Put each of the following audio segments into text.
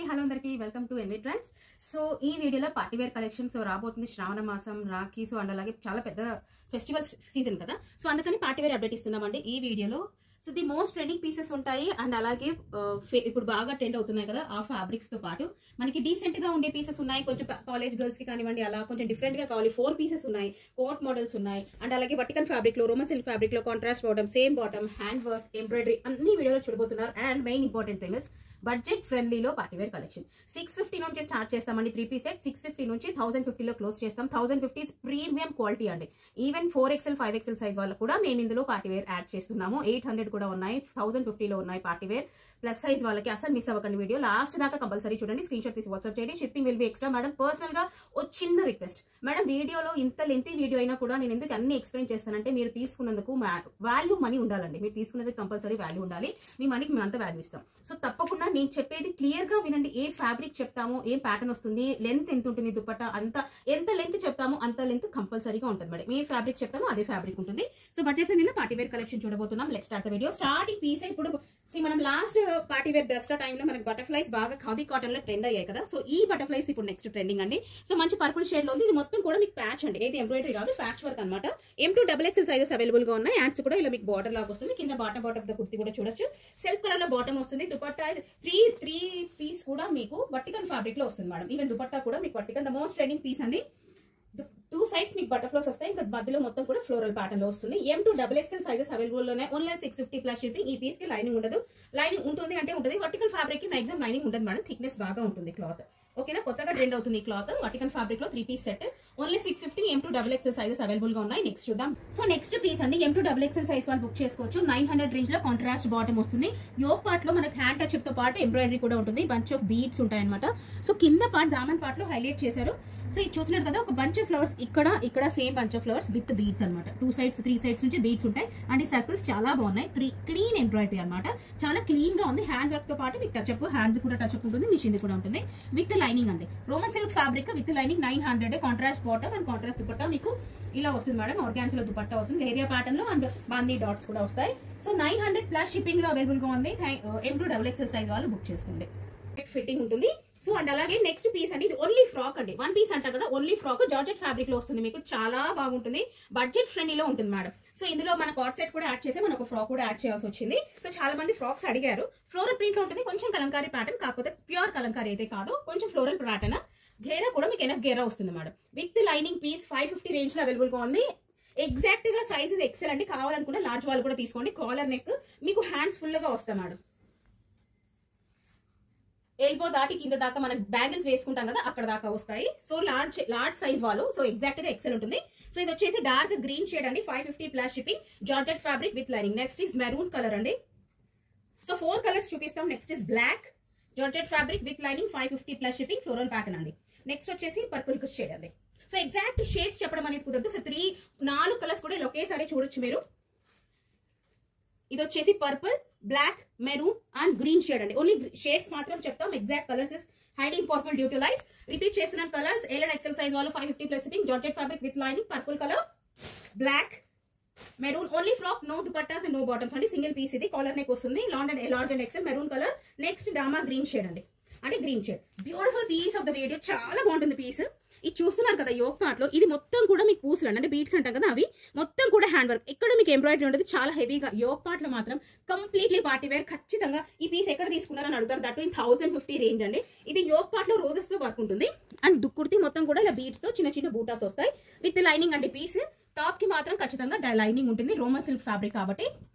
Hello అందరికీ welcome to MV trends. So ఈ వీడియోలో పార్టీ వేర్ కలెక్షన్. సో రాబోతుంది శ్రావణ మాసం, రాఖీ, సో అండ్ అలాగే చాలా పెద్ద ఫెస్టివల్ సీజన్ కదా. సో అందుకని పార్టీ వేర్ అప్డేట్ ఇస్తున్నామండి ఈ వీడియోలో. So the most trending pieces ఉంటాయి అండ్ అలాగే ఇప్పుడు బాగా ట్రెండ్ అవుతున్నాయి కదా ఆ ఫ్యాబ్రిక్స్ తో పాటు మనకి డీసెంట్ గా ఉండే పీసెస్ ఉన్నాయి. కొంచెం కాలేజ్ గర్ల్స్ కి కానివ్వండి, అలా కొంచెం డిఫరెంట్ గా కావాలి 4 పీసెస్ ఉన్నాయి, కోట్ మోడల్స్ ఉన్నాయి అండ్ అలాగే వర్టికల్ ఫ్యాబ్రిక్ లో, రోమన్ సిల్క్ ఫ్యాబ్రిక్ లో, contrast bottom, same bottom, hand work, embroidery అన్ని వీడియోలో చూడబోతున్నారు. And main important thing is budget ఫ్రెండ్లీలో పార్టీవేర్ కలెక్షన్. 650 నుంచి స్టార్ట్ చేస్తామండి 3 పీస్ సెట్. 650 నుంచి 1050లో క్లోజ్ చేస్తాం. 1050 ప్రీమియం క్వాలిటీ అండి. ఈవెన్ 4XL 5XL సైజ్ వాళ్ళకు కూడా మేము ఇందులో పార్టీవేర్ యాడ్ చేస్తున్నాము. 800 కూడా ఉన్నాయి, 1050లో ఉన్నాయి పార్టీవేర్. ప్లస్ సైజ్ వాళ్ళకి అసలు మిస్ అవ్వకండి. వీడియో లాస్ట్ దాకా కంపల్సరీ చూడండి, స్క్రీన్ షాట్ తీసి వాట్సాప్ చేయండి. Shipping will be extra. Madam personal గా ఓ చిన్న రిక్వెస్ట్, మేడం వీడియోలో ఇంత లెంతీ వీడియో అయినా కూడా నేను ఎందుకు అన్ని ఎక్స్ప్లెయిన్ చేస్తానంటే మీరు తీసుకున్నందుకు వాల్యూ మనీ ఉండాలండి. మీరు తీసుకున్నది కంపల్సరీ వాల్యూ ఉండాలి. మీ మనీకి మేము అంత వాల్యూ ఇస్తాం. సో తప్పకుండా నేను చెప్పేది క్లియర్ గా వినండి. ఏ ఫ్యాబ్రిక్ చెప్తామో, ఏం ప్యాటర్న్ వస్తుంది, లెంత్ ఎంత ఉంటుంది, దుపట్టా అంత ఎంత లెంత్ చెప్తామో అంత లెంత్ కంపల్సరీగా ఉంటుంది మేడం. ఏ ఫ్యాబ్రిక్ చెప్తామో అదే ఫ్యాబ్రిక్ ఉంటుంది. So budget friendly partywear collection చూడబోతున్నాం. Let's start the video. Starting piece ఇప్పుడు మనం లాస్ట్ పార్టీవేర్ దసరా టైంలో మనకి బటర్ఫ్లైస్ బాగా ఖాదీ కాటన్ లో ట్రెండ్ అయ్యాయి కదా. సో ఈ బటర్ఫ్లైస్ ఇప్పుడు నెక్స్ట్ ట్రెండింగ్ అండి. సో మంచి పర్పుల్ షేడ్ లో ఉంది. ఇది మొత్తం కూడా మీకు ప్యాచ్ అండి, ఏది ఎంబ్రాయిడరీ కాదు, ప్యాచ్ వర్క్ అనమాట. M2 XXL సైజెస్ అవైలబుల్ గా ఉన్నాయి. హ్యాండ్స్ కూడా ఇలా మీకు బార్డర్ లాగా వస్తుంది. కింద బాటమ్ కుర్తి కూడా చూడొచ్చు. సెల్ఫ్ కలర్ లో బాటమ్ వస్తుంది. దుపట్టా 3 పీస్ కూడా మీకు వర్టికల్ ఫ్యాబ్రిక్ లో వస్తుంది మేడం. ఈవెన్ దుపట్టా కూడా మీకు vertical, the most trending piece అండి. 2 సైడ్స్ మీకు బటర్ఫ్లైస్ వస్తాయి, ఇంకా మధ్యలో మొత్తం కూడా ఫ్లోరల్ ప్యాటర్న్ లో వస్తుంది. M2 XXL సైజెస్ అవైలబుల్ లోనే. Only 650 plus shipping. ఈ పీస్ కి లైనింగ్ ఉండదు. లైనింగ్ ఉంటుంది అంటే ఉంటుంది. వర్టికల్ ఫ్యాబ్రిక్ కి మాక్సిమం లైనింగ్ ఉండదు మేడం. థిక్నెస్ బాగా ఉంటుంది క్లాత్. ఓకేనా, కొత్తగా ట్రెండ్ అవుతుంది ఈ క్లాత్. వర్టికల్ ఫ్యాబ్రిక్ లో 3 piece set. Only 650. M2 XXL sizes available గా ఉన్నాయి. నెక్స్ట్ చూద్దాం. సో నెక్స్ట్ పీస్ అండి, M2 XXL సైజ్ వాళ్ళు బుక్ చేసుకోవచ్చు. 900 రేంజ్ లో కాంట్రాస్ట్ బాటమ్ వస్తుంది. యోక్ పార్ట్ లో మనకి హ్యాండ్ టచ్ తో పాటు ఎంబ్రాయిడరీ కూడా ఉంటుంది. బంచ్ ఆఫ్ బీడ్స్ ఉంటాయి అనమాట. సో కింద పార్ట్ దామన్ పార్ట్ లో హైలైట్ చేశారు. సో ఇది చూసినారు కదా, ఒక బంచ్ ఆఫ్ ఫ్లవర్స్ ఇక్కడ same bunch of flowers with beads అనమాట. 2 సైడ్స్ 3 సైడ్స్ నుంచి బీడ్స్ ఉంటాయి అండ్ ఈ సర్కిల్స్ చాలా బాగున్నాయి. క్లీన్ ఎంబ్రాయిడరీ అనమాట. చాలా క్లీన్ గా ఉంది. హ్యాండ్ వర్క్ తో పాటు మీకు టచ్అప్, హ్యాండ్ కూడా టచ్అప్ ఉంటుంది, మిషన్ కూడా ఉంటుంది. విత్ లైనింగ్ అండి. Roman silk fabric with lining 900. Contrast bottom and contrast dupatta మీకు ఇలా వస్తుంది మేడం. ఆర్గాన్స్ లో దుపట్టా వస్తుంది. ఏరియా ప్యాటర్న్ లో అండ్ బాందీ డాట్స్ కూడా వస్తాయి. సో 900 ప్లస్ షిప్పింగ్ లో అవైలబుల్ గా ఉంది. M2 XXL సైజ్ వాళ్ళు బుక్ చేసుకోండి. ఫిట్టింగ్ ఉంటుంది. సో అండ్ అలాగే నెక్స్ట్ పీస్ అండి, ఇది ఓన్లీ ఫ్రాక్ అండి. 1 పీస్ అంటారు కదా, ఓన్లీ ఫ్రాక్. జార్జెట్ ఫ్యాబ్రిక్ లో వస్తుంది మీకు. చాలా బాగుంటుంది. బడ్జెట్ ఫ్రెండ్లీలో ఉంటుంది మేడం. సో ఇందులో మన కాట్ సెట్ కూడా యాడ్ చేసి మనకు ఒక ఫ్రాక్ కూడా యాడ్ చేయాల్సి వచ్చింది. సో చాలా మంది ఫ్రాక్స్ అడిగారు. ఫ్లోరల్ ప్రింట్ లో ఉంటుంది. కొంచెం కలంకారీ ప్యాటర్న్, కాకపోతే ప్యూర్ కలంకారీ అయితే కాదు, కొంచెం ఫ్లోరల్ ప్యాటర్న్. గేరా కూడా మీకు ఎనఫ్ గేరా వస్తుంది madam. With lining piece 550 range లో అవైలబుల్ గా ఉంది. ఎగ్జాక్ట్ గా సైజెస్ ఎక్సెల్ అండి. కావాలనుకున్న లార్జ్ వాళ్ళు కూడా తీసుకోండి. కాలర్ నెక్ మీకు హ్యాండ్స్ ఫుల్ గా వస్తాయి మేడం. ఎల్బో దాటి కింద దాకా మనకి బ్యాంగిల్స్ వేసుకుంటాం కదా, అక్కడ దాకా వస్తాయి. సో లార్జ్ సైజ్ వాళ్ళు. సో ఎగ్జాక్ట్ గా ఎక్సెల్ ఉంటుంది. సో ఇది వచ్చేసి డార్క్ గ్రీన్ షేడ్ అండి. 550 plus shipping. Georgette fabric with lining. Next is maroon colour అండి. సో 4 కలర్స్ చూపిస్తాం. Next is black, georgette fabric with lining, 550 plus shipping, floral pattern అండి. నెక్స్ట్ వచ్చేసి పర్పుల్ షేడ్ అండి. సో ఎగ్జాక్ట్ షేడ్స్ చెప్పడం అనేది కుదరదు. So 4 colours కూడా ఇలా ఒకేసారి చూడొచ్చు మీరు. ఇది వచ్చేసి purple, black, maroon and green shade అండి. ఓన్లీ షేడ్స్ మాత్రం చెప్తాం. Exact colours is highly impossible due to lights. Repeat చేస్తున్న colours. L and XL size వాళ్ళు 550 plus shipping. Georgette fabric with lining, purple colour, black, maroon. Only frock, no dupattas and no bottoms అండి. Single piece ఇది. Collar neck వస్తుంది. Large and XL maroon colour. Next డామా green shade అండి, అంటే green shade. Beautiful piece of the video. చాలా బాగుంటుంది piece. ఇది చూస్తున్నారు కదా యోక్ పార్ట్ లో, ఇది మొత్తం కూడా మీకు పూసలు అంటే బీడ్స్ అంటాం కదా, అవి మొత్తం కూడా హ్యాండ్ వర్క్. ఇక్కడ మీకు ఎంబ్రాయిడరీ ఉంటుంది చాలా హెవీగా. యోక్ పార్ట్ లో మాత్రం కంప్లీట్లీ పార్టీ వేర్. ఖచ్చితంగా ఈ పీస్ ఎక్కడ తీసుకున్నారని అడుగుతారు. దట్ 1050 రేంజ్ అండి. ఇది యోక్ పార్ట్ లో రోజెస్ తో వర్క్ ఉంటుంది అండ్ కుర్తి మొత్తం కూడా ఇలా బీడ్స్ తో చిన్న చిన్న బూటాస్ వస్తాయి. విత్ లైనింగ్ అండి. పీస్ టాప్ కి మాత్రం ఖచ్చితంగా లైనింగ్ ఉంటుంది. రోమన్ సిల్క్ ఫ్యాబ్రిక్ కాబట్టి.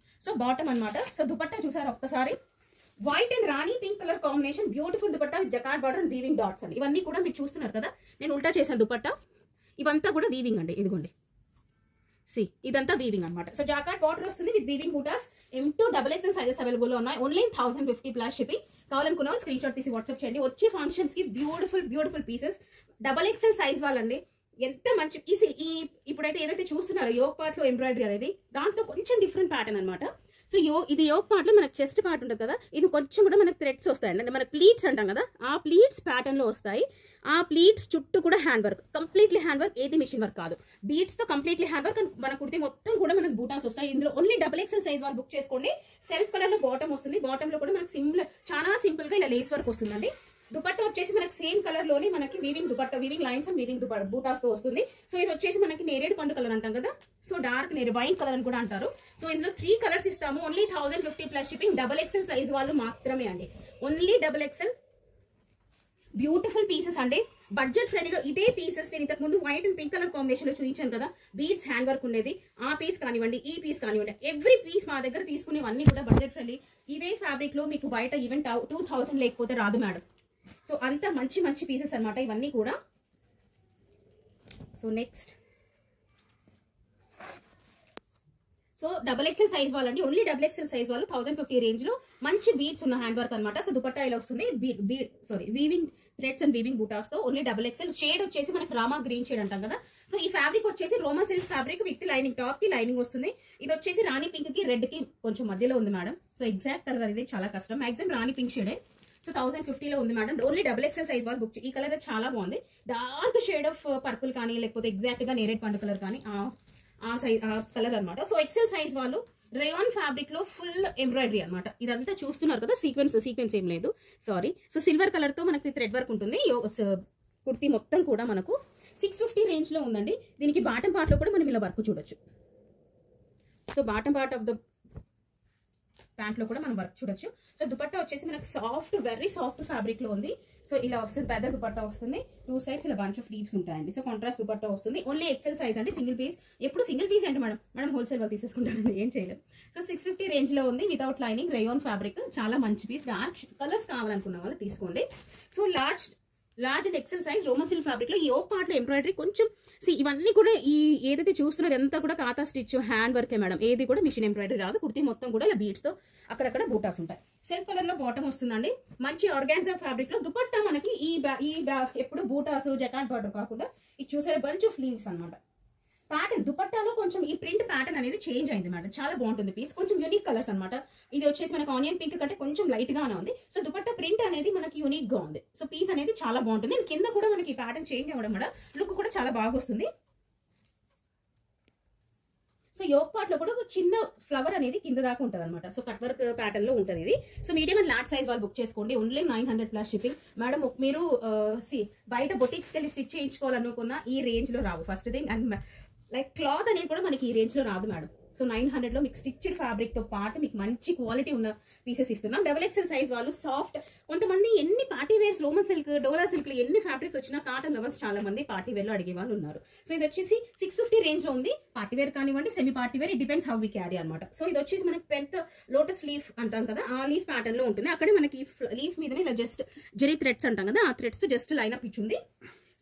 సో బాటమ్ అనమాట. సో దుపట్టా చూసారు ఒక్కసారి. White and Rani pink colour combination. Beautiful dupatta with jacquard border and weaving dots అండి. ఇవన్నీ కూడా మీరు చూస్తున్నారు కదా, నేను ఉల్టా చేశాను దుపట్టా. ఇవంతా కూడా వీవింగ్ అండి. ఇదిగోండి, సి ఇదంతా వీవింగ్ అనమాట. సో జాకార్డ్ బార్డర్ వస్తుంది with weaving butas. M2 XXL sizes available ఉన్నాయి. Only 1050 plus shipping. కావాలనుకున్న స్క్రీన్ షాట్ తీసి వాట్సాప్ చేయండి. వచ్చే ఫంక్షన్స్ కి బ్యూటిఫుల్ పీసెస్. XXL సైజ్ వాళ్ళండి. ఎంత మంచి ఇప్పుడైతే ఏదైతే చూస్తున్నారో యోక్ పార్ట్ లో ఎంబ్రాయిడరీ అనేది, దాంతో కొంచెం డిఫరెంట్ ప్యాటర్న్ అనమాట. సో ఇది యోక్ పార్ట్ లో మనకు చెస్ట్ పార్ట్ ఉంటుంది కదా, ఇది కొంచెం కూడా మనకు థ్రెడ్స్ వస్తాయండి. అంటే మనకు ప్లీట్స్ అంటాం కదా, ఆ ప్లీట్స్ ప్యాటర్న్ లో వస్తాయి. ఆ ప్లీట్స్ చుట్టూ కూడా hand work, completely hand work, ఏది మిషన్ వర్క్ కాదు. బీడ్స్ తో కంప్లీట్లీ హ్యాండ్ వర్క్. మన కుర్తి మొత్తం కూడా మనకు బూటాస్ వస్తాయి. ఇందులో ఓన్లీ XXL సైజ్ వాళ్ళు బుక్ చేసుకోండి. సెల్ఫ్ కలర్ లో బాటమ్ వస్తుంది. బాటమ్ లో కూడా మనకు చాలా సింపుల్ గా ఇలా లేస్ వర్క్ వస్తుందండి. దుపట్టా వచ్చేసి మనకి సేమ్ కలర్ లోనే మనకి weaving dupatta, weaving lines and weaving butas తో వస్తుంది. సో ఇది వచ్చేసి మనకి నేరేడు పండు కలర్ అంటాం కదా, సో డార్క్ వైన్ కలర్ అని కూడా అంటారు. సో ఇందులో 3 కలర్స్ ఇస్తాము. Only 1050 plus shipping. XXL size వాళ్ళు మాత్రమే అండి, ఓన్లీ XXL. బ్యూటిఫుల్ పీసెస్ అండి, బడ్జెట్ ఫ్రెండ్లీలో. ఇదే పీసెస్ నేను ఇంతకు ముందు white and pink colour combination లో చూపించాను కదా, బీడ్స్ హ్యాండ్ వర్క్ ఉండేది. ఆ పీస్ కానివ్వండి, ఈ పీస్ కానివ్వండి, ఎవ్రీ పీస్ మా దగ్గర తీసుకునేవన్నీ కూడా బడ్జెట్ ఫ్రెండ్లీ. ఇదే ఫ్యాబ్రిక్ లో మీకు బయట ఈవెన్ 2000 లేకపోతే రాదు మేడం. సో అంత మంచి మంచి పీసెస్ అనమాట ఇవన్నీ కూడా. So next, so XXL size వాళ్ళండి, ఓన్లీ XXL సైజ్ వాళ్ళు 1050 రేంజ్ లో మంచి బీడ్స్ ఉన్న హ్యాండ్ వర్క్ అనమాట. సో దుపట్టా ఇలా వస్తుంది, weaving threads and weaving butas తో. Only XXL. షేడ్ వచ్చేసి మనకి రామా గ్రీన్ షేడ్ అంటాం కదా. సో ఈ ఫ్యాబ్రిక్ వచ్చేసి Roma silk fabric with lining, top కి లైనింగ్ వస్తుంది. ఇది వచ్చేసి రాణి పింక్ కి రెడ్ కి కొంచెం మధ్యలో ఉంది మేడం. సో ఎగ్జాక్ట్ కలర్ అనేది చాలా కష్టం, మాక్సిమం రాణి పింక్ షేడే. సో 1050 లో ఉంది మేడం, ఓన్లీ XXL సైజ్ వాళ్ళు బుక్. ఈ కలర్ చాలా బాగుంది, డార్క్ షేడ్ ఆఫ్ పర్పుల్ కానీ లేకపోతే ఎగ్జాక్ట్ గా నేరేడ్ పండు కలర్ కానీ ఆ సైజ్ కలర్ అనమాట. సో XL సైజ్ వాళ్ళు రేయాన్ ఫ్యాబ్రిక్ లో ఫుల్ ఎంబ్రాయిడరీ అనమాట. ఇదంతా చూస్తున్నారు కదా, సీక్వెన్స్ ఏం లేదు, సారీ. సో సిల్వర్ కలర్ తో మనకి థ్రెడ్ వర్క్ ఉంటుంది. కుర్తీ మొత్తం కూడా మనకు 650 రేంజ్ లో ఉందండి. దీనికి బాటమ్ పార్ట్ లో కూడా మనం ఇలా వర్క్ చూడొచ్చు. So bottom part of the pant లో కూడా మనం వర్క్ చూడొచ్చు. సో దుపట్టా వచ్చేసి మనకి సాఫ్ట్, వెరీ సాఫ్ట్ ఫ్యాబ్రిక్ లో ఉంది. సో ఇలా వస్తుంది, పెద్ద దుపట్టా వస్తుంది. 2 సైడ్స్ ఇలా బంచ్ ఆఫ్ లీవ్స్ ఉంటాయండి. సో కాంట్రాస్ట్ దుపట్టా వస్తుంది. ఓన్లీ XL సైజ్ అండి, సింగిల్ పీస్. ఎప్పుడు సింగిల్ పీస్ అంటే మేడం హోల్సేల్ వాళ్ళు తీసేసుకుంటారండి, ఏం చేయలేదు. సో 650 రేంజ్ లో ఉంది, వితౌట్ లైనింగ్, రేయాన్ ఫ్యాబ్రిక్. చాలా మంచి పీస్. డార్క్ కలర్స్ కావాలనుకున్న వాళ్ళు తీసుకోండి. So large and XL size Roma silk fabric లో ఈ ఓక్ పార్ట్ లో ఎంబ్రాయిడరీ కొంచెం ఇవన్నీ కూడా ఈ ఏదైతే చూస్తున్నారు ఎంత కూడా కాతా స్టిచ్ హ్యాండ్ వర్కే మేడం, ఏది కూడా మిషన్ ఎంబ్రాయిడరీ రాదు. కుర్తీ మొత్తం కూడా ఇలా బీడ్స్ తో అక్కడక్కడ బూటాస్ ఉంటాయి. సెల్ఫ్ కలర్ లో బాటమ్ వస్తుందండి, మంచి ఆర్గాన్జా ఫ్యాబ్రిక్ లో. దుపట్టా మనకి ఎప్పుడు బూటాస్ జకాట్ బార్డర్ కాకుండా ఇది చూసారు బంచ్ ఆఫ్ లీవ్స్ అనమాట. ప్యాటర్న్ దుపట్టాలో కొంచెం ఈ ప్రింట్ ప్యాటర్న్ అనేది చేంజ్ అయింది మేడం, చాలా బాగుంటుంది పీస్. కొంచెం యూనిక్ కలర్స్ అనమాట. ఇది వచ్చేసి మనకి ఆనియన్ పింక్ కంటే కొంచెం లైట్ గానే ఉంది. సో దుపట్టా ప్రింట్ అనేది మనకి యూనిక్ గా ఉంది. సో పీస్ అనేది చాలా బాగుంటుంది. కింద కూడా మనకి ప్యాటర్న్ చేంజ్ అవ్వడం వల్ల లుక్ కూడా చాలా బాగా వస్తుంది. సో యోక్ పార్ట్ లో కూడా ఒక చిన్న ఫ్లవర్ అనేది కింద దాకా ఉంటుంది అనమాట. సో కట్ వర్క్ ప్యాటర్న్ లో ఉంటుంది ఇది. So medium and large size వాళ్ళు బుక్ చేసుకోండి, ఓన్లీ 900 ప్లస్ షిప్పింగ్. మేడం మీరు బయట బొటిక్స్కి వెళ్ళి స్టిచ్ చేయించుకోవాలనుకున్న ఈ రేంజ్ లో రావు. First thing, and like cloth అనేది కూడా మనకి ఈ రేంజ్ లో రాదు మేడం. సో 900 లో మీకు స్టిచ్డ్ ఫ్యాబ్రిక్ తో పాటు మీకు మంచి క్వాలిటీ ఉన్న పీసెస్ ఇస్తున్నాం. XXL సైజ్ వాళ్ళు సాఫ్ట్. కొంతమంది ఎన్ని పార్టీ వేర్స్, రోమన్ సిల్క్, డోలా సిల్క్ లో ఎన్ని ఫ్యాబ్రిక్స్ వచ్చినా కాటన్ లవర్స్ చాలా మంది పార్టీ వేర్ లో అడిగే వాళ్ళు ఉన్నారు. సో ఇది వచ్చేసి 650 రేంజ్ లో ఉంది. పార్టీ వేర్ కానివ్వండి, semi party wear, it depends how we carry అనమాట. సో ఇది వచ్చేసి మనకి పెద్ద లోటస్ లీఫ్ అంటాం కదా, ఆ లీఫ్ ప్యాటర్న్ లో ఉంటుంది. అక్కడే మనకి లీఫ్ మీదనే ఇలా జస్ట్ జరీ థ్రెడ్స్ అంటాం కదా, ఆ థ్రెడ్స్ జస్ట్ లైన్ అప్ ఇచ్చింది.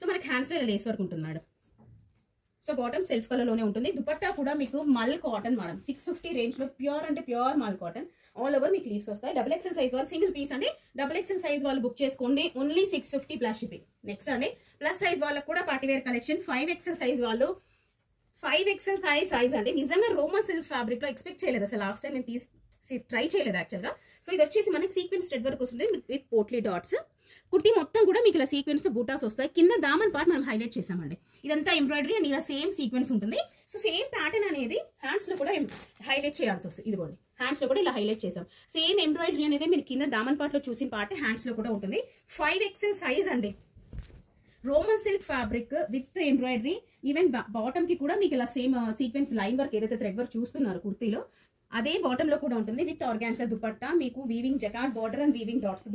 సో మనకి హ్యాండ్స్ లో ఇలా లేస్ వర్క్ ఉంటుంది madam. So bottom self colour లోనే ఉంటుంది. దుపట్టా కూడా మీకు మల్ కాటన్ మేడం, 650 రేంజ్ లో ప్యూర్ అంటే ప్యూర్ మల్ కాటన్. ఆల్ ఓవర్ మీకు లీవ్స్ వస్తాయి. XXL సైజ్ వాళ్ళు సింగిల్ పీస్ అండి, XXL సైజ్ వాళ్ళు బుక్ చేసుకోండి, ఓన్లీ 650 ప్లస్ షిప్పింగ్. నెక్స్ట్ అండి, ప్లస్ సైజ్ వాళ్ళకు కూడా పార్టీవేర్ కలెక్షన్. 5XL సైజ్ వాళ్ళు 5XL సైజ్ అండి. నిజంగా రోమా సిల్క్ ఫ్యాబ్రిక్ లో ఎక్స్పెక్ట్ చేయలేదు అసలు. లాస్ట్ టైం నేను ట్రై చేయలేదు యాక్చువల్గా. సో ఇది వచ్చేసి మనకి సీక్వెన్స్ థ్రెడ్ వర్క్ వస్తుంది విత్ పోట్లీ డాట్స్. కుర్తీ మొత్తం కూడా మీకు ఇలా సీక్వెన్స్ బూటాస్ వస్తాయి. కింద దామన్ పార్ట్ మనం హైలైట్ చేసామండి. ఇదంతా ఎంబ్రాయిడరీ అండ్ ఇలా సేమ్ సీక్వెన్స్ ఉంటుంది. సో సేమ్ ప్యాటర్న్ అనేది హ్యాండ్స్ లో కూడా హైలైట్ చేయాల్సి వస్తుంది. ఇదిగోండి, హ్యాండ్స్ లో కూడా ఇలా హైలైట్ చేసాం. సేమ్ ఎంబ్రాయిడరీ అనేది మీరు కింద దామన్ పార్ట్ లో చూసిన పార్ట్ హ్యాండ్స్ లో కూడా ఉంటుంది. 5XL సైజ్ అండి, Roman silk fabric with embroidery. Even bottom కి కూడా మీకు ఇలా సేమ్ సీక్వెన్స్ లైన్ వర్క్ ఏదైతే థ్రెడ్ వర్క్ చూస్తున్నారు కుర్తీలో, అదే బాటమ్ లో కూడా ఉంటుంది. విత్ ఆర్గాన్జా దుపట్టా, మీకు weaving jacquard border and weaving dots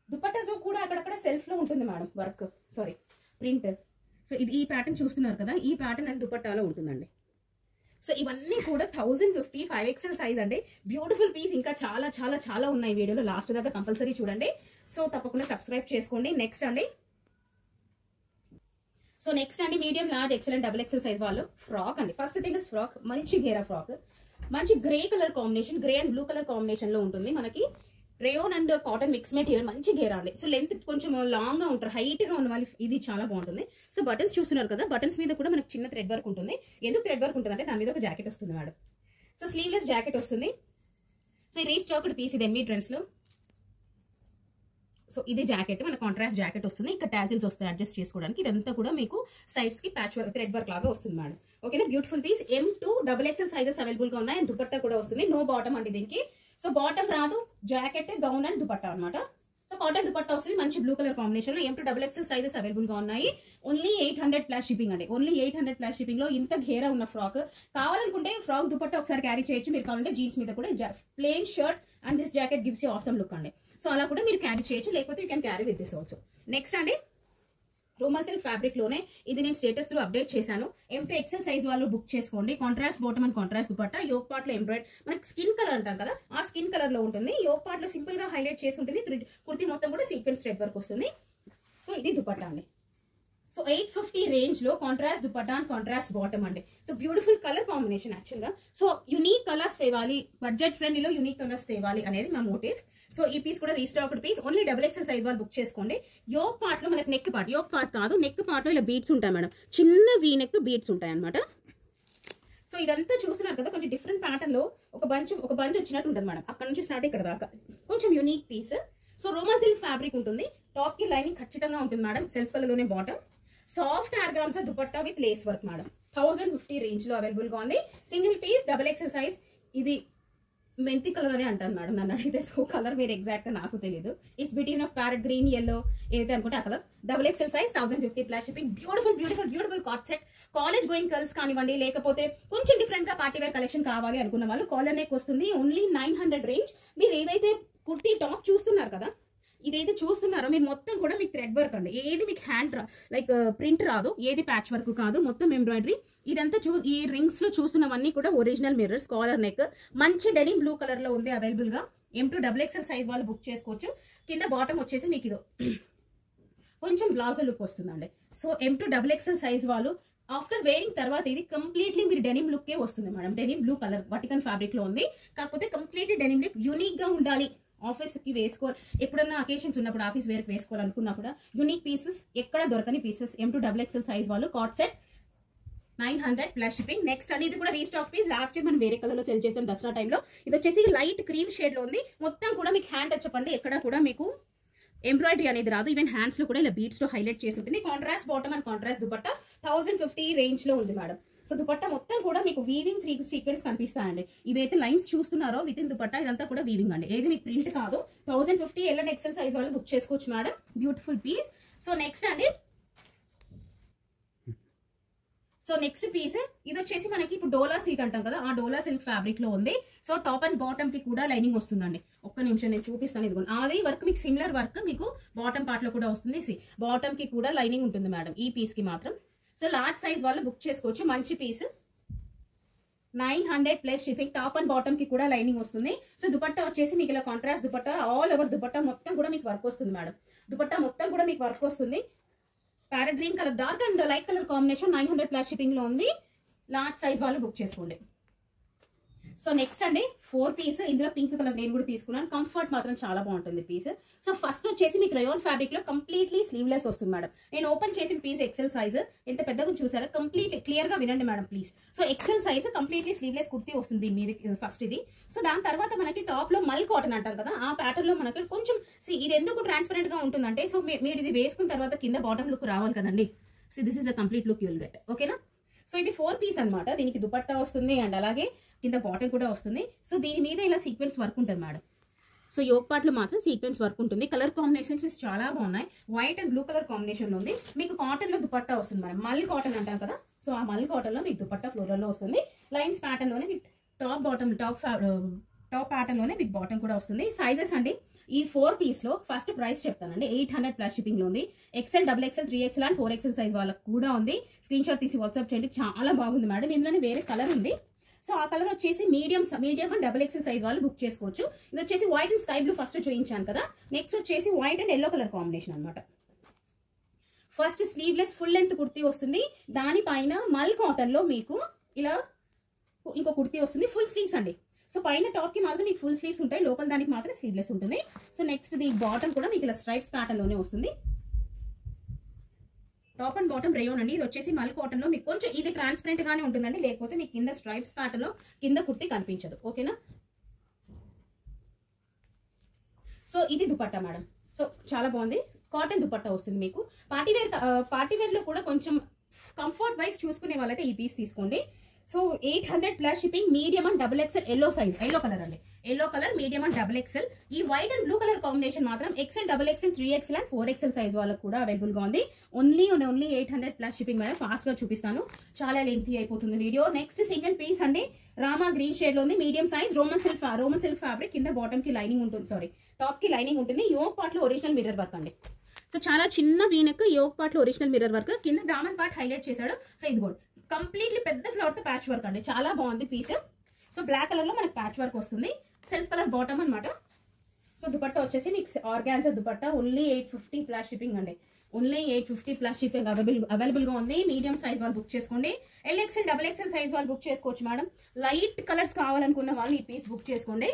దుపట్టాతో కూడా అక్కడక్కడ సెల్ఫ్ లో ఉంటుంది madam work, sorry print. So ఇది ఈ ప్యాటర్న్ చూస్తున్నారు కదా, ఈ ప్యాటర్న్ అండ్ దుపట్టాలో ఉంటుందండి. సో ఇవన్నీ కూడా 1050 5XL సైజ్ అండి. Beautiful piece. ఇంకా చాలా చాలా చాలా ఉన్నాయి. వీడియోలో లాస్ట్ దాకా కంపల్సరీ చూడండి. సో తప్పకుండా సబ్స్క్రైబ్ చేసుకోండి. నెక్స్ట్ అండి, medium, large, XL and XXL size వాళ్ళు ఫ్రాక్ అండి. First thing is frock. మంచి గేరా ఫ్రాక్, మంచి grey colour combination, grey and blue colour combination లో ఉంటుంది. మనకి rayon and cotton mix material, మంచి గేరా అండి. సో లెంత్ కొంచెం లాంగ్ గా ఉంటారు, హైట్ గా ఉన్న వాళ్ళు ఇది చాలా బాగుంటుంది. సో బటన్స్ చూస్తున్నారు కదా, బటన్స్ మీద కూడా మనకి చిన్న థ్రెడ్ వర్క్ ఉంటుంది. ఎందుకు థ్రెడ్ వర్క్ ఉంటుంది అంటే దాని మీద ఒక జాకెట్ వస్తుంది మేడం. సో స్లీవ్లెస్ జాకెట్ వస్తుంది. సో ఈ రీస్టాక్డ్ పీస్ ఇది ఎంవీ ట్రెండ్స్ లో. సో ఇది జాకెట్, మన కాంట్రాస్ట్ జాకెట్ వస్తుంది. ఇక్కడ టాజిల్స్ వస్తాయి అడ్జస్ట్ చేసుకోవడానికి. ఇదంతా కూడా మీకు సైడ్స్ కి ప్యాచ్ వర్క్, థ్రెడ్ వర్క్ లాగా వస్తుంది మేడం. ఓకేనా, beautiful piece. M2 XXL sizes available గా ఉన్నాయి. అండ్ దుపట్టా కూడా వస్తుంది. నో బాటమ్ అండి దీనికి. సో బాటమ్ రాదు, జాకెట్, గౌన్ అండ్ దుపట్టా అనమాట. సో సో కాటన్ దుపట్టా వస్తుంది మంచి బ్లూ కలర్ కాంబినేషన్ లో M2XXL సైజెస్ అవైలబుల్ గా ఉన్నాయి. ఓన్లీ 800+ షిప్పింగ్ అండి. ఓన్లీ 800+ షిప్పింగ్ లో ఇంత ఘేరా ఉన్న ఫ్రాక్ కావాలనుకుంటే ఫ్రాక్ దుపట్టా ఒకసారి క్యారీ చేయొచ్చు. మీరు కావాలంటే జీన్స్ మీద కూడా plain shirt and this jacket gives you awesome look అండి. సో అలా కూడా మీరు క్యారీ చేయొచ్చు, లేకపోతే you can carry with this also. Next అండి రోమా సిల్క్ ఫ్యాబ్రిక్ లోనే ఇది నేను స్టేటస్ త్రూ అప్డేట్ చేశాను. M2XL సైజ్ వాళ్ళు బుక్ చేసుకోండి. Contrast bottom and contrast dupatta, yoke part లో ఎంబ్రాయిడ్ మనకి స్కిన్ కలర్ అంటాం కదా, ఆ స్కిన్ కలర్ లో ఉంటుంది. యోక్ పార్ట్ లో సింపుల్ గా హైలైట్ చేసి ఉంటుంది. కుర్తీ మొత్తం కూడా సీక్వెన్స్ థ్రెడ్ వర్క్ వస్తుంది. సో ఇది దుపట్టా అండి. సో 850 రేంజ్ లో contrast dupatta and contrast bottom అండి. So beautiful colour combination actual గా. సో యూనిక్ కలర్స్ తేవాలి, బడ్జెట్ ఫ్రెండ్లీలో యూనిక్ కలర్స్ తేవాలి అనేది మా మోటివ్. సో ఈ పీస్ కూడా restocked piece. Only XXL size వాళ్ళు బుక్ చేసుకోండి. యోక్ పార్ట్ లో మనకి నెక్ పార్ట్, యోక్ పార్ట్ కాదు నెక్ పార్ట్ లో ఇలా బీట్స్ ఉంటాయి మేడం, చిన్న వీ నెక్ బీట్స్ ఉంటాయి అనమాట. సో ఇదంతా చూస్తున్నారు కదా, కొంచెం డిఫరెంట్ ప్యాటర్న్ లో ఒక బంచ్ వచ్చినట్టు ఉంటుంది మేడం. అక్కడ నుంచి స్టార్ట్ ఇక్కడ దాకా కొంచెం unique piece. So Roma silk fabric ఉంటుంది. టాప్ కి లైనింగ్ ఖచ్చితంగా ఉంటుంది మేడం. సెల్ఫ్ కలర్ లోనే bottom. Soft organza dupatta with lace work madam. 1050 range లో అవైలబుల్ గా ఉంది. Single piece XXL size. ఇది మెంతి కలర్ అని అంటాను మేడం నన్ను అడిగితే. సో కలర్ మీరు ఎగ్జాక్ట్ గా నాకు తెలియదు. It's between of parrot green yellow ఏదైతే అనుకుంటే ఆ colour. XXL size 1050+ shipping. Beautiful card set. College going girls కానివ్వండి, లేకపోతే కొంచెం డిఫరెంట్ గా పార్టీ వేర్ కలెక్షన్ కావాలి అనుకున్న వాళ్ళు కాలర్ నెక్ వస్తుంది. Only 900 range. మీరు ఏదైతే కుర్తీ టాప్ చూస్తున్నారు కదా, ఇదైతే చూస్తున్నారో మీరు మొత్తం కూడా మీకు థ్రెడ్ వర్క్ అండి. ఏది మీకు హ్యాండ్ లైక్ ప్రింట్ రాదు, ఏది ప్యాచ్ వర్క్ కాదు, మొత్తం ఎంబ్రాయిడరీ. ఇదంతా ఈ రింగ్స్ లో చూస్తున్నవన్నీ కూడా ఒరిజినల్ మిర్రర్స్. కాలర్ నెక్ మంచి డెనిమ్ బ్లూ కలర్ లో ఉంది అవైలబుల్ గా. M2XXL సైజ్ వాళ్ళు బుక్ చేసుకోవచ్చు. కింద బాటమ్ వచ్చేసి మీకు ఇది కొంచెం బ్లౌజ్ లుక్ వస్తుందండి. సో M2XXL సైజ్ వాళ్ళు ఆఫ్టర్ వేరింగ్ తర్వాత ఇది కంప్లీట్లీ మీరు డెనిమ్ లుక్కే వస్తుంది madam. Denim blue colour వటికన్ fabric లో ఉంది. కాకపోతే కంప్లీట్లీ డెనిమ్ లుక్ యూనిక్ గా ఉండాలి. ఆఫీస్కి వేసుకోవాలి, ఎప్పుడన్నా అకేషన్స్ ఉన్నప్పుడు ఆఫీస్ వేర్కి వేసుకోవాలనుకున్నా కూడా యూనిక్ పీసెస్, ఎక్కడ దొరకని పీసెస్. M2XXL సైజ్ వాళ్ళు కార్డ్ సెట్ 900+ షిప్పింగ్. నెక్స్ట్ అండి ఇది కూడా రీస్టాక్ పీస్. లాస్ట్ ఇయర్ మనం వేరే కలర్ లో సెల్ చేసాం దసరా టైంలో. ఇది వచ్చేసి లైట్ క్రీమ్ షేడ్ లో ఉంది. మొత్తం కూడా మీకు హ్యాండ్ టచ్ చెప్పండి, ఎక్కడ కూడా మీకు ఎంబ్రాయిడరీ అనేది రాదు. ఈవెన్ హ్యాండ్స్ లో కూడా ఇలా బీట్స్ లో హైలైట్ చేసి ఉంటుంది. Contrast bottom and contrast dupatta 1050 range లో ఉంది మేడం. సో దుపట్టా మొత్తం కూడా మీకు వీవింగ్ 3 సీక్వెన్స్ కనిపిస్తాయండి. ఇవైతే లైన్స్ చూస్తున్నారో విత్ ఇన్ దుపట్టా ఇదంతా కూడా వీవింగ్ అండి. ఏది మీకు ప్రింట్ కాదు. 1050 XL సైజ్ వాళ్ళు బుక్ చేసుకోవచ్చు madam. Beautiful piece. So next అండి, సో నెక్స్ట్ పీస్ ఇది వచ్చేసి మనకి ఇప్పుడు డోలా సిల్క్ అంటాం కదా, ఆ డోలా సిల్క్ ఫ్యాబ్రిక్ లో ఉంది. సో టాప్ అండ్ బాటమ్ కి కూడా లైనింగ్ వస్తుందండి. ఒక్క నిమిషం నేను చూపిస్తాను. ఇదిగోండి అది వర్క్ మీకు సిమిలర్ వర్క్ మీకు బాటమ్ పార్ట్ లో కూడా వస్తుంది. బాటమ్ కి కూడా లైనింగ్ ఉంటుంది మేడం ఈ పీస్ కి మాత్రం. సో లార్జ్ సైజ్ వాళ్ళు బుక్ చేసుకోవచ్చు. మంచి piece. 900+ shipping. Top and bottom కి కూడా లైనింగ్ వస్తుంది. సో దుపట్టా వచ్చేసి మీకు ఇలా contrast dupatta, all over dupatta మొత్తం కూడా మీకు వర్క్ వస్తుంది మేడం. దుపట్టా మొత్తం కూడా మీకు వర్క్ వస్తుంది. Parrot green colour, dark and light colour combination. 900+ shipping లో ఉంది. లార్జ్ సైజ్ వాళ్ళు బుక్ చేసుకోండి. సో నెక్స్ట్ అండి 4 పీస్. ఇందులో పింక్ కలర్ నేను కూడా తీసుకున్నాను. కంఫర్ట్ మాత్రం చాలా బాగుంటుంది పీస్. సో ఫస్ట్ వచ్చేసి మీకు రయోన్ ఫ్యాబ్రిక్ లో కంప్లీట్లీ స్లీవ్లెస్ వస్తుంది మేడం. నేను ఓపెన్ చేసిన పీస్ XL సైజ్. ఎంత పెద్దగా చూసారా, కంప్లీట్లీ క్లియర్ గా వినండి madam please. So XL size completely sleeveless kurti వస్తుంది మీది ఫస్ట్ ఇది. సో దాని తర్వాత మనకి టాప్ లో మల్ కాటన్ అంటాం కదా, ఆ ప్యాటర్న్ లో మనకి కొంచెం ఇది ఎందుకు ట్రాన్స్పరెంట్ గా ఉంటుందంటే, సో మీరు ఇది వేసుకున్న తర్వాత కింద బాటమ్ లుక్ రావాలి కదండి. So this is the complete look you will get. ఓకేనా. సో ఇది 4 పీస్ అనమాట. దీనికి దుపట్టా వస్తుంది అండ్ అలాగే కింద బాటమ్ కూడా వస్తుంది. సో దీని మీద ఇలా సీక్వెన్స్ వర్క్ ఉంటుంది మేడం. సో యోక్ పార్ట్ లో మాత్రం సీక్వెన్స్ వర్క్ ఉంటుంది. కలర్ కాంబినేషన్స్ చాలా బాగున్నాయి. White and blue colour combination లో ఉంది. మీకు కాటన్ లో దుపట్టా వస్తుంది మేడం. మల్ కాటన్ అంటాం కదా, సో ఆ మల్ కాటన్ లో మీకు దుపట్టా ఫ్లోరల్ లో వస్తుంది. లైన్స్ ప్యాటర్న్ లోనే మీకు టాప్ ప్యాటర్న్ లోనే మీకు బాటమ్ కూడా వస్తుంది. సైజెస్ అండి ఈ 4 పీస్ లో ఫస్ట్ ప్రైస్ చెప్తానండి. 800+ షిప్పింగ్ లో ఉంది. XL, XXL, 3XL and 4XL size వాళ్ళకి కూడా ఉంది. స్క్రీన్ షాట్ తీసి వాట్సాప్ చేయండి. చాలా బాగుంది మేడం. ఇందులోనే వేరే కలర్ ఉంది. సో ఆ కలర్ వచ్చేసి మీడియం అండ్ XXL సైజ్ వాళ్ళు బుక్ చేసుకోవచ్చు. ఇది వచ్చేసి white and sky blue first చూపించాను కదా. నెక్స్ట్ వచ్చేసి white and yellow colour combination అనమాట. First sleeveless full length kurti వస్తుంది. దానిపైన మల్ కాటన్ లో మీకు ఇలా ఇంకో కుర్తీ వస్తుంది. ఫుల్ స్లీవ్స్ అండి. సో పైన టాప్ కి మాత్రం మీకు ఫుల్ స్లీవ్స్ ఉంటాయి, లోపల దానికి మాత్రం స్లీవ్లెస్ ఉంటుంది. సో నెక్స్ట్ ది బాటమ్ కూడా మీకు ఇలా స్ట్రైప్స్ ప్యాటర్న్ లోనే వస్తుంది. టాప్ అండ్ బాటమ్ రేయోన్ అండి. ఇది వచ్చేసి మల్ కాటన్ లో మీకు కొంచెం ఇది ట్రాన్స్పరెంట్ గానే ఉంటుందండి, లేకపోతే మీకు కింద స్ట్రైప్స్ ప్యాటర్న్ లో కింద కుర్తి కనిపించదు. ఓకేనా. సో ఇది దుపట్టా మేడం. సో చాలా బాగుంది. కాటన్ దుపట్టా వస్తుంది మీకు. పార్టీ వేర్ లో కూడా కొంచెం కంఫర్ట్ వైజ్ చూసుకునే వాళ్ళైతే ఈ పీస్ తీసుకోండి. So 800+ shipping. Medium and XXL yellow size, yellow colour అండి. Yellow colour, medium and double XL. ఈ white and blue colour combination మాత్రం XL, double XL, 3XL and 4XL size వాళ్ళకు కూడా అవైలబుల్ గా ఉంది. Only 800+ shipping madam. ఫాస్ట్ గా చూపిస్తాను, చాలా లెంతీ అయిపోతుంది వీడియో. నెక్స్ట్ సింగిల్ పీస్ అండి, రామా గ్రీన్ షేడ్ లో ఉంది, medium size, Roman silk fabric. కింద బాటమ్ కి లైనింగ్ ఉంటుంది, సారీ టాప్ కి లైనింగ్ ఉంటుంది. యోక్ పార్ట్ లో ఒరిజినల్ మిర్రర్ వర్క్ అండి. సో చాలా చిన్న వీనెక్, యోక్ పార్ట్ లో ఒరిజినల్ మిర్రర్ వర్క్, కింద దామన్ పార్ట్ హైలైట్ చేశాడు. సో ఇదిగోండి కంప్లీట్లీ పెద్ద ఫ్లవర్ తో ప్యాచ్ వర్క్ అండి, చాలా బాగుంది పీస్. సో బ్లాక్ కలర్ లో మనకి ప్యాచ్ వర్క్ వస్తుంది, సెల్ఫ్ కలర్ బాటమ్ అనమాట. సో దుపట్టా వచ్చేసి మీకు ఆర్గాన్జా దుపట్టా, ఓన్లీ 850+ షిప్పింగ్ అండి. ఓన్లీ 850+ షిప్పింగ్ అవైలబుల్ గా ఉంది. మీడియం సైజ్ వాళ్ళు బుక్ చేసుకోండి. LXL, XXL సైజ్ వాళ్ళు బుక్ చేసుకోవచ్చు మేడం. లైట్ కలర్స్ కావాలనుకున్న వాళ్ళు ఈ పీస్ బుక్ చేసుకోండి.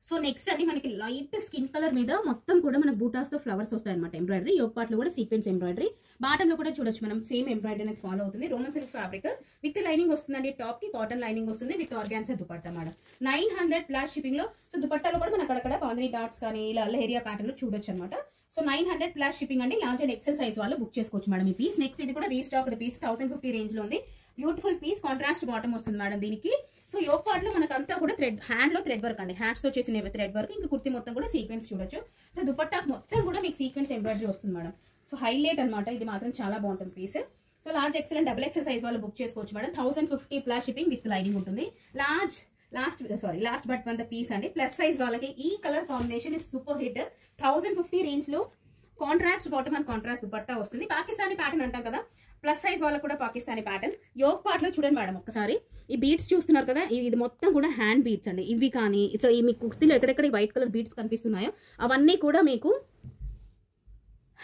సో నెక్స్ట్ అండి మనకి లైట్ స్కిన్ కలర్ మీద మొత్తం కూడా మనకు బూటాస్ తో ఫ్లవర్స్ వస్తాయి అనమాట. ఎంబ్రాయిడరీ యోక్ పార్ట్ లో కూడా సీక్వెన్స్ ఎంబ్రాయిడరీ, బాటమ్ లో కూడా చూడొచ్చు మనం సేమ్ ఎంబ్రాయిడరీ అనేది ఫాలో అవుతుంది. Roman silk fabric with lining వస్తుందండి. టాప్ కి కాటన్ లైనింగ్ వస్తుంది with organza dupatta madam. 900+ shipping లో. సో దుపట్టాలో కూడా మనకు అక్కడ బాందిని డాట్స్ కానీ ఇలా ఏరియా ప్యాటర్న్ లో చూడొచ్చు అనమాట. సో 900+ షిప్పింగ్ అండి. లార్జ్ అండ్ ఎక్సెల్ సైజ్ వాళ్ళు బుక్ చేసుకోవచ్చు మేడం ఈ పీస్. నెక్స్ట్ ఇది కూడా రీస్టాక్డ్ పీస్, 1050 రేంజ్ లో ఉంది. బ్యూటిఫుల్ పీస్, కాంట్రాస్ట్ బాటమ్ వస్తుంది మేడం దీనికి. సో యోక్ పార్ట్ లో మనకు అంతా కూడా హ్యాండ్ లో థ్రెడ్ వర్క్ అండి, హ్యాండ్స్ తో చేసిన థ్రెడ్ వర్క్. ఇంకా కుర్తి మొత్తం కూడా సీక్వెన్స్ చూడొచ్చు. సో దుపట్టా మొత్తం కూడా మీకు సీక్వెన్స్ ఎంబ్రాయిడరీ వస్తుంది మేడం. సో హైలైట్ అనమాట, ఇది మాత్రం చాలా బాగుంటుంది piece. So large XL and double XL size వాళ్ళు బుక్ చేసుకోవచ్చు మేడం. 1050+ షిప్పింగ్ విత్ లైనింగ్ ఉంటుంది. Last but one the piece అండి. ప్లస్ సైజ్ వాళ్ళకి ఈ colour combination is super hit. 1050 range లో contrast bottom and contrast dupatta వస్తుంది. పాకిస్తానీ ప్యాటర్న్ అంటాం కదా, ప్లస్ సైజ్ వాళ్ళకు కూడా పాకిస్తానీ ప్యాటర్న్. యోక్ పార్ట్ లో చూడండి మేడం ఒక్కసారి, ఈ బీట్స్ చూస్తున్నారు కదా, ఇది మొత్తం కూడా హ్యాండ్ బీట్స్ అండి ఇవి. కానీ సో ఈ మీ కుర్తీలో ఎక్కడెక్కడ వైట్ కలర్ బీట్స్ కనిపిస్తున్నాయో అవన్నీ కూడా మీకు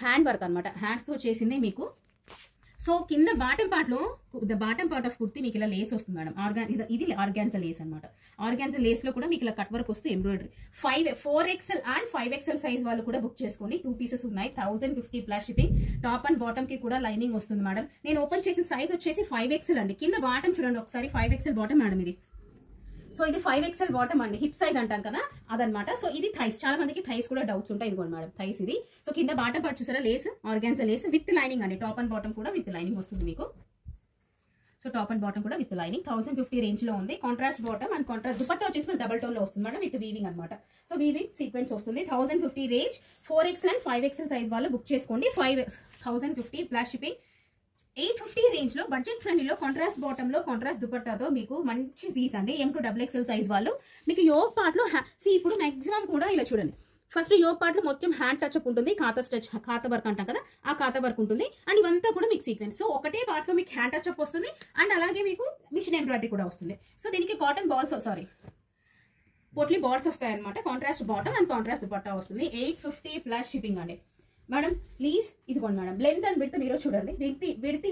హ్యాండ్ వర్క్ అనమాట, హ్యాండ్స్ తో చేసింది మీకు. సో కింద బాటమ్ పార్ట్ లో బాటమ్ పార్ట్ ఆఫ్ కుర్తీ మీకు ఇలా లేస్ వస్తుంది మేడం. ఇది ఆర్గాన్జా లేస్ అనమాట. ఆర్గాన్జా లేస్ లో కూడా మీకు ఇలా కట్ వర్క్ వస్తుంది, ఎంబ్రాయిడరీ. 4XL అండ్ 5XL సైజ్ వాళ్ళు కూడా బుక్ చేసుకోండి. 2 పీసెస్ ఉన్నాయి. 1050+ షిప్పింగ్. టాప్ అండ్ బాటమ్ కి కూడా లైనింగ్ వస్తుంది మేడం. నేను ఓపెన్ చేసిన సైజ్ వచ్చేసి 5XL అండి. కింద బాటమ్ చూడండి ఒకసారి, 5XL బాటమ్ మేడం ఇది. సో ఇది 5XL బాటమ్ అండి, హిప్ సైజ్ అంటాం కదా అదనమాట. సో ఇది థైస్, చాలా మందికి థైస్ కూడా డౌట్స్ ఉంటాయి. ఇదిగోండి మేడం థైస్ ఇది. సో కింద బాటమ్ పార్ట్ చూసారా, lace, organza lace with lining అండి. టాప్ అండ్ బాటమ్ కూడా విత్ లైనింగ్ వస్తుంది మీకు. సో టాప్ అండ్ బాటమ్ కూడా విత్ లైనింగ్. 1050 రేంజ్ లో ఉంది. Contrast bottom and contrast dupatta వచ్చేసి మనకి డబుల్ టోన్ లో వస్తుంది మేడం, విత్ వీవింగ్ అనమాట. సో వీవింగ్ సీక్వెన్స్ వస్తుంది. 1050 రేంజ్. 4XL అండ్ 5XL సైజ్ వాళ్ళు బుక్ చేసుకోండి. 1050+ షిప్పింగ్. 850 రేంజ్ లో బడ్జెట్ ఫ్రెండ్లీలో కాంట్రాస్ట్ బాటమ్ లో కాంట్రాస్ట్ దుపట్టాతో మీకు మంచి పీస్ అండి. M to XXL సైజ్ వాళ్ళు మీకు యోక్ పార్ట్ లో ఇప్పుడు మాక్సిమం కూడా ఇలా చూడండి. ఫస్ట్ యోక్ పార్ట్ లో మొత్తం హ్యాండ్ టచ్ అప్ ఉంటుంది, ఖాతా వర్క్ అంటాం కదా, ఆ ఖాతా వర్క్ ఉంటుంది. అండ్ ఇవంతా కూడా మీకు సీక్వెన్స్. సో ఒకటే పార్ట్ లో మీకు హ్యాండ్ టచ్ అప్ వస్తుంది అండ్ అలాగే మీకు మిషన్ ఎంబ్రాయిడరీ కూడా వస్తుంది. సో దీనికి కాటన్ బాల్స్, పోట్లీ బాల్స్ వస్తాయి అనమాట. Contrast bottom and contrast dupatta వస్తుంది. 850+ షిప్పింగ్ అండి మేడం. ప్లీజ్ ఇదిగోండి మేడం, లెంత్ అండ్ విడ్త్ మీరు చూడండి. విడ్త్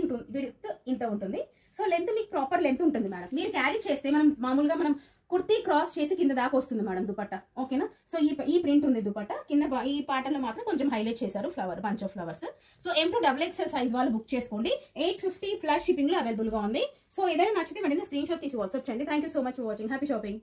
ఇంత ఉంటుంది. సో లెంత్ మీకు ప్రాపర్ లెంత్ ఉంటుంది మేడం. మీరు క్యారీ చేస్తే మామూలుగా మనం కుర్తీ క్రాస్ చేసి కింద దాకా వస్తుంది మేడం దుపట్టా, ఓకేనా. సో ఈ ప్రింట్ ఉంది దుపట్టా కింద. ఈ ప్యాటర్న్ లో మాత్రం కొంచెం హైలైట్ చేశారు bunch of flowers. So M to XXL size వాళ్ళు బుక్ చేసుకోండి. 850+ షిప్పింగ్ లో అవైలబుల్ గా ఉంది. సో ఏదైనా నచ్చితే వెంటనే స్క్రీన్ షాట్ తీసి వాట్సాప్ చేయండి. Thank you so much for watching. Happy shopping.